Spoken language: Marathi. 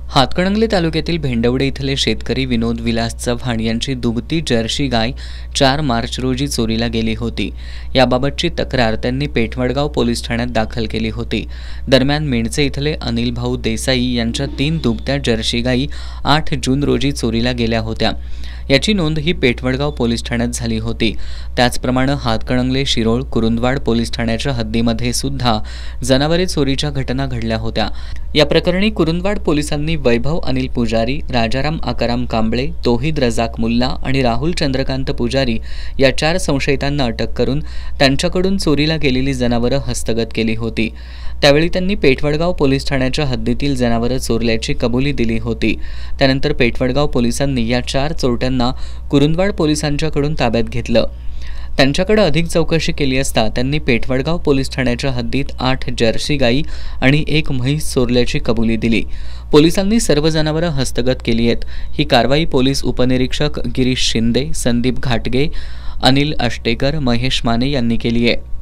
हातकणंगले तालुक्यातील भेंडवडे इथले शेतकरी विनोद विलास चव्हाण यांची दुभती जर्सी गाय 4 मार्च रोजी चोरीला गेली होती। याबाबतची तक्रार त्यांनी पेठवडगाव पोलीस ठाण्यात दाखल केली होती। दरम्यान मेणचे इथले अनिल भाऊ देसाई यांच्या 3 दुभत्या जर्सी गायी 8 जून रोजी चोरीला गेल्या होत्या। याची नोंद ही पेठवडगाव पोलीस ठाण्यात झाली होती। त्याचप्रमाणे हातकणंगले, शिरोळ, कुरुंदवाड पोलीस ठाण्याच्या हद्दीमध्ये सुद्धा जनावरे चोरीच्या घटना घडल्या होत्या। या प्रकरणी कुरुंदवाड पोलिसांनी वैभव अनिल पुजारी, राजाराम आकाराम कांबळे, तोहिद रजाक मुल्ला आणि राहुल चंद्रकांत पुजारी या 4 संशयितांना अटक करून त्यांच्याकडून चोरीला गेलेली जनावरे हस्तगत केली होती। त्यावेळी त्यांनी पेठवडगाव पोलीस ठाण्याच्या हद्दीतील जनावरे चोरल्याची कबुली दिली होती। त्यानंतर पेठवडगाव पोलिसांनी या 4 चोरट्यांना कुरुंदवाड पोलिसांच्याकडून ताब्यात घेतलं। त्यांच्याकडे अधिक चौकशी केली असता त्यांनी पेठवडगाव पोलीस ठाण्याच्या हद्दीत 8 जर्सी गायी आणि 1 म्हैस चोरल्याची कबुली दिली। पोलिसांनी सर्व जनावरे हस्तगत केली आहेत। ही कारवाई पोलीस उपनिरीक्षक गिरीश शिंदे, संदीप घाटगे, अनिल अष्टेकर, महेश माने यांनी केली आहे।